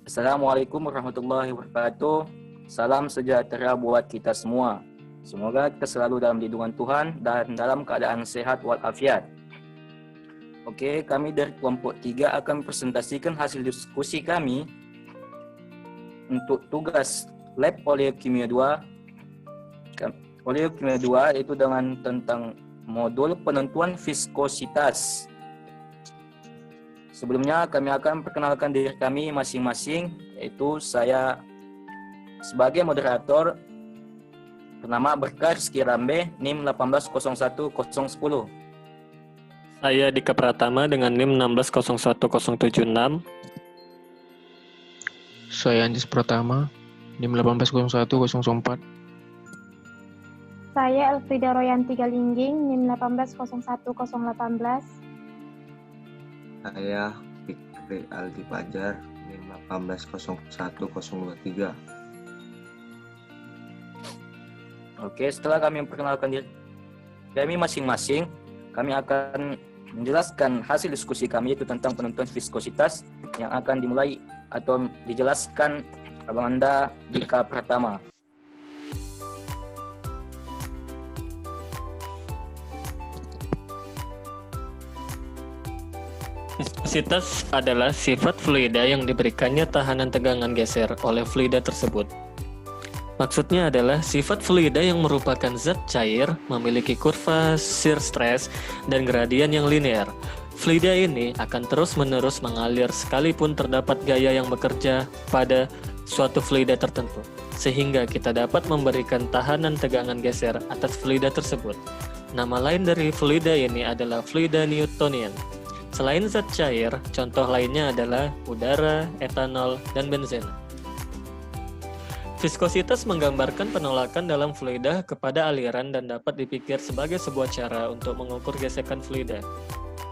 Assalamualaikum warahmatullahi wabarakatuh. Salam sejahtera buat kita semua. Semoga kita selalu dalam lindungan Tuhan dan dalam keadaan sehat walafiat. Oke, kami dari kelompok 3 akan presentasikan hasil diskusi kami untuk tugas lab oleokimia 2. Oleokimia 2 itu dengan tentang modul penentuan viskositas. Sebelumnya kami akan perkenalkan diri kami masing-masing, yaitu saya sebagai moderator bernama Berkah Rizky Rambe, NIM 1801010. Saya Dika Pratama dengan NIM 1601076. Saya Anjas Pratama, NIM 1801004. Saya Elfrida Royanti Galingging, NIM 1801018. Saya Fikri Aldi Fajar, NIM 1801023. Oke, setelah kami memperkenalkan diri kami masing-masing, kami akan menjelaskan hasil diskusi kami yaitu tentang penentuan viskositas yang akan dimulai atau dijelaskan Abang Anda Dika Pratama. Viskositas adalah sifat fluida yang diberikannya tahanan tegangan geser oleh fluida tersebut. Maksudnya adalah sifat fluida yang merupakan zat cair, memiliki kurva shear stress dan gradien yang linear. Fluida ini akan terus-menerus mengalir sekalipun terdapat gaya yang bekerja pada suatu fluida tertentu, sehingga kita dapat memberikan tahanan tegangan geser atas fluida tersebut. Nama lain dari fluida ini adalah fluida Newtonian. Selain zat cair, contoh lainnya adalah udara, etanol, dan benzen. Viskositas menggambarkan penolakan dalam fluida kepada aliran dan dapat dipikir sebagai sebuah cara untuk mengukur gesekan fluida.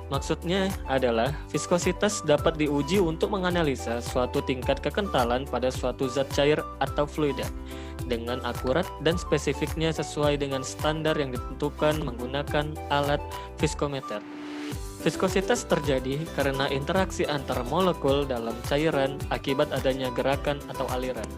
Maksudnya adalah viskositas dapat diuji untuk menganalisa suatu tingkat kekentalan pada suatu zat cair atau fluida dengan akurat dan spesifiknya sesuai dengan standar yang ditentukan menggunakan alat viskometer. Viskositas terjadi karena interaksi antar molekul dalam cairan akibat adanya gerakan atau aliran.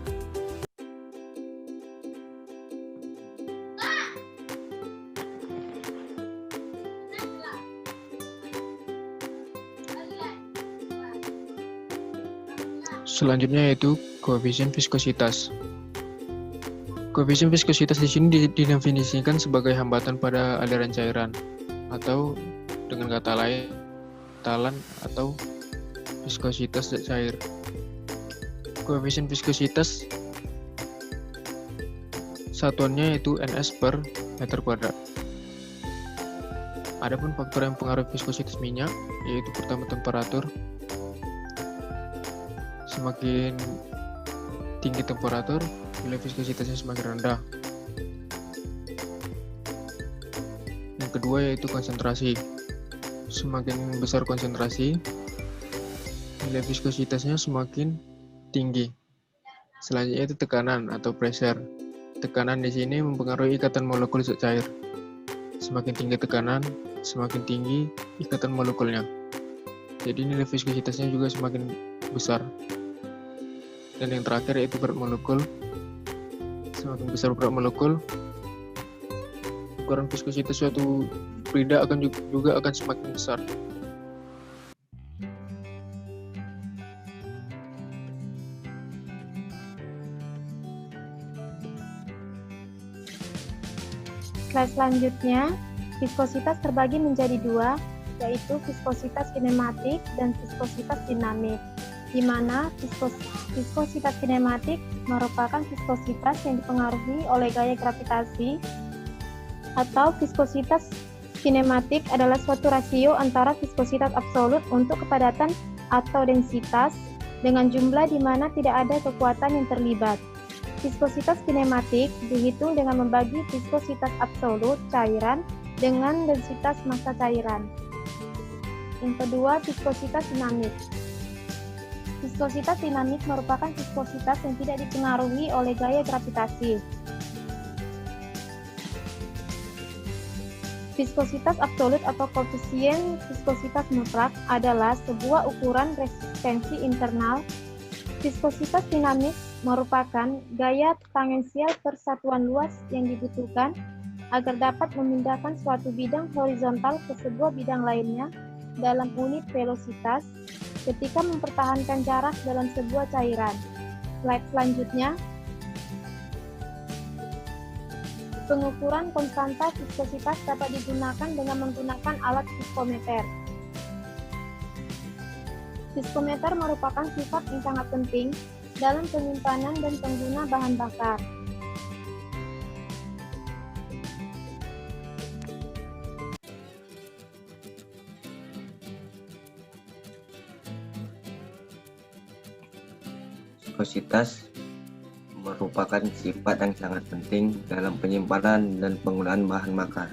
Selanjutnya yaitu koefisien viskositas. Koefisien viskositas di sini didefinisikan sebagai hambatan pada aliran cairan atau dengan kata lain, kekentalan atau viskositas zat cair. Koefisien viskositas satuannya yaitu Ns per meter kuadrat. Adapun faktor yang mempengaruhi viskositas minyak yaitu pertama temperatur. Semakin tinggi temperatur, nilai viskositasnya semakin rendah. Yang kedua yaitu konsentrasi. Semakin besar konsentrasi, nilai viskositasnya semakin tinggi. Selanjutnya itu tekanan atau pressure. Tekanan di sini mempengaruhi ikatan molekul zat cair. Semakin tinggi tekanan, semakin tinggi ikatan molekulnya. Jadi nilai viskositasnya juga semakin besar. Dan yang terakhir yaitu berat molekul. Semakin besar berat molekul, ukuran viskositas suatu fluida juga akan semakin besar. Slide selanjutnya, viskositas terbagi menjadi dua, yaitu viskositas kinematik dan viskositas dinamik, di mana viskositas kinematik merupakan viskositas yang dipengaruhi oleh gaya gravitasi, atau viskositas kinematik adalah suatu rasio antara viskositas absolut untuk kepadatan atau densitas dengan jumlah di mana tidak ada kekuatan yang terlibat. Viskositas kinematik dihitung dengan membagi viskositas absolut cairan dengan densitas massa cairan. Yang kedua, viskositas dinamik. Viskositas dinamik merupakan viskositas yang tidak dipengaruhi oleh gaya gravitasi. Viskositas absolut atau koefisien viskositas mutlak adalah sebuah ukuran resistensi internal Viskositas dinamis merupakan gaya tangensial persatuan luas yang dibutuhkan agar dapat memindahkan suatu bidang horizontal ke sebuah bidang lainnya dalam unit velositas ketika mempertahankan jarak dalam sebuah cairan. Slide selanjutnya. Pengukuran konstanta viskositas dapat digunakan dengan menggunakan alat viskometer. Viskometer merupakan sifat yang sangat penting dalam penyimpanan dan pengguna bahan bakar. Viskositas merupakan sifat yang sangat penting dalam penyimpanan dan penggunaan bahan bakar.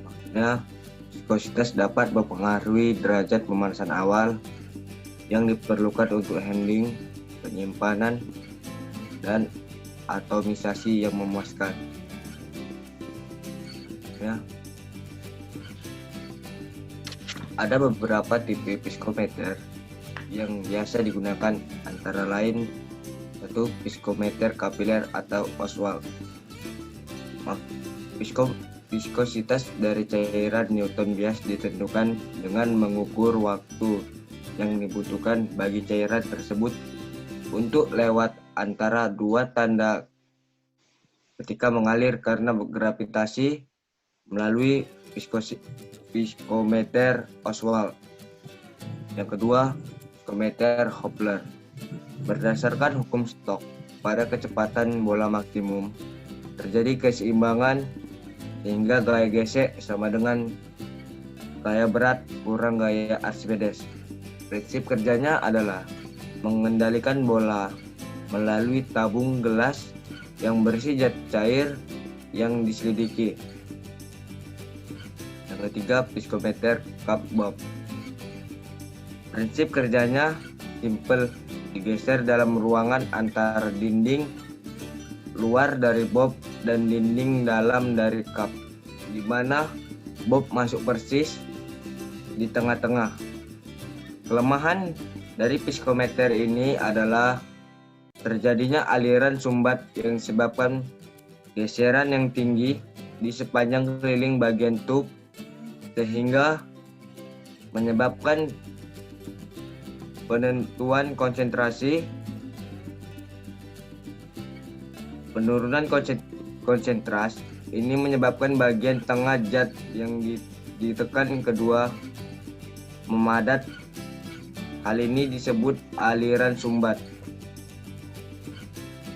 Maksudnya, viskositas dapat mempengaruhi derajat pemanasan awal yang diperlukan untuk handling, penyimpanan, dan atomisasi yang memuaskan. Ya. Ada beberapa tipe viskometer yang biasa digunakan, antara lain satu viskometer kapiler atau Oswald. Viskositas dari cairan Newton bias ditentukan dengan mengukur waktu yang dibutuhkan bagi cairan tersebut untuk lewat antara dua tanda ketika mengalir karena gravitasi melalui viskometer Oswald. Yang kedua, viskometer Hubble. Berdasarkan hukum Stokes, pada kecepatan bola maksimum terjadi keseimbangan sehingga gaya gesek sama dengan gaya berat kurang gaya Archimedes. Prinsip kerjanya adalah mengendalikan bola melalui tabung gelas yang berisi zat cair yang diselidiki. Yang ketiga, viskometer Cup-Bob. Prinsip kerjanya simpel, digeser dalam ruangan antar dinding luar dari bob dan dinding dalam dari cup, di mana bob masuk persis di tengah-tengah. Kelemahan dari viskometer ini adalah terjadinya aliran sumbat yang disebabkan geseran yang tinggi di sepanjang keliling bagian tub, sehingga menyebabkan penentuan konsentrasi, penurunan konsentrasi. Ini menyebabkan bagian tengah zat yang ditekan kedua memadat. Hal ini disebut aliran sumbat.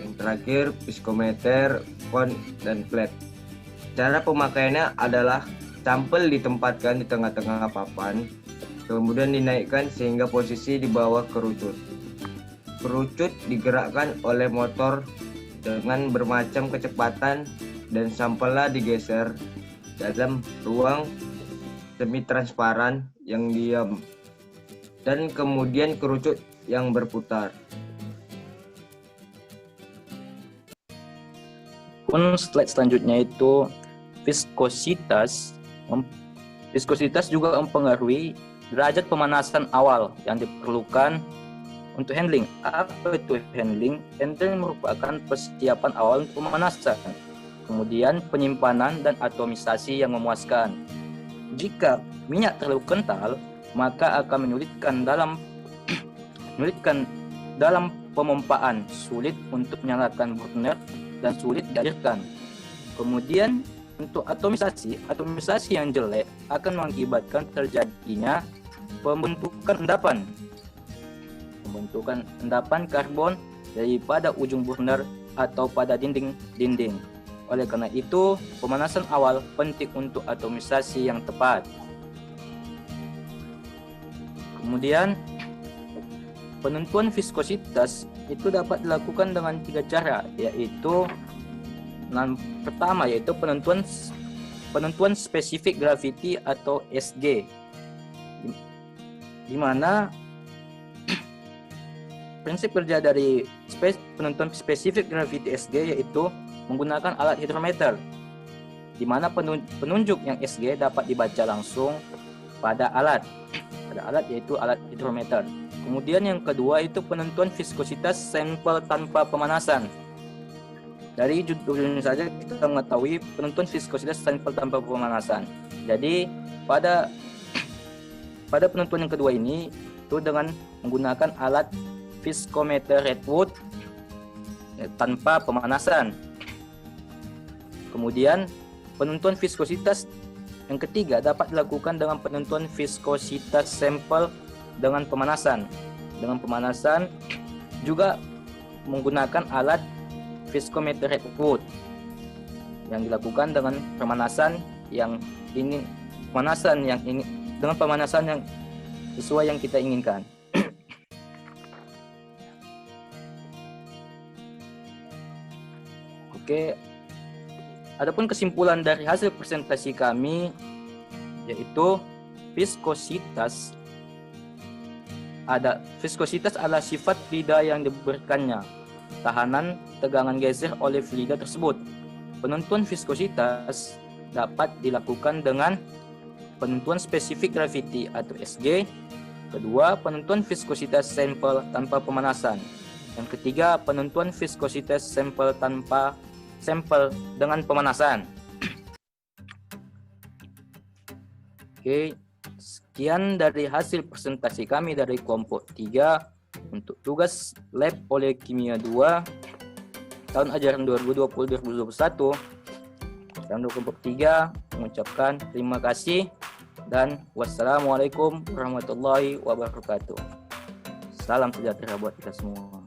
Yang terakhir, viskometer kon dan plate. Cara pemakaiannya adalah sampel ditempatkan di tengah-tengah papan, kemudian dinaikkan sehingga posisi di bawah kerucut. Kerucut digerakkan oleh motor dengan bermacam kecepatan dan sampelnya digeser dalam ruang semi transparan yang diam, dan kemudian kerucut yang berputar. Pun slide selanjutnya itu viskositas. Viskositas juga mempengaruhi derajat pemanasan awal yang diperlukan untuk handling. Apa itu handling? Handling merupakan persiapan awal untuk pemanasan, kemudian penyimpanan dan atomisasi yang memuaskan. Jika minyak terlalu kental, maka akan menyulitkan dalam pemompaan, sulit untuk menyalakan burner dan sulit dialirkan. Kemudian untuk atomisasi yang jelek akan mengakibatkan terjadinya pembentukan endapan karbon daripada ujung burner atau pada dinding. Oleh karena itu, pemanasan awal penting untuk atomisasi yang tepat. Kemudian, penentuan viskositas itu dapat dilakukan dengan 3 cara, yaitu pertama yaitu penentuan spesifik gravity atau SG, di mana prinsip kerja dari penentuan spesifik gravity SG yaitu menggunakan alat hidrometer, di mana penunjuk yang SG dapat dibaca langsung pada alat yaitu alat hidrometer. Kemudian yang kedua itu penentuan viskositas sampel tanpa pemanasan. Dari judulnya saja kita mengetahui penentuan viskositas sampel tanpa pemanasan. Jadi pada penentuan yang kedua ini itu dengan menggunakan alat viskometer Redwood tanpa pemanasan. Kemudian penentuan viskositas yang ketiga dapat dilakukan dengan penentuan viskositas sampel dengan pemanasan. Dengan pemanasan juga menggunakan alat viskometer Redwood yang dilakukan dengan pemanasan yang sesuai yang kita inginkan. Oke. Adapun kesimpulan dari hasil presentasi kami yaitu viskositas adalah sifat fluida yang diberikannya tahanan tegangan geser oleh fluida tersebut. Penentuan viskositas dapat dilakukan dengan penentuan spesifik gravity atau SG. Kedua, penentuan viskositas sampel tanpa pemanasan. Yang ketiga, penentuan viskositas sampel dengan pemanasan. Oke, sekian dari hasil presentasi kami dari kelompok 3 untuk tugas lab Polekimia 2 tahun ajaran 2020-2021. Dan untuk kelompok 3 mengucapkan terima kasih dan wassalamualaikum warahmatullahi wabarakatuh. Salam sejahtera buat kita semua.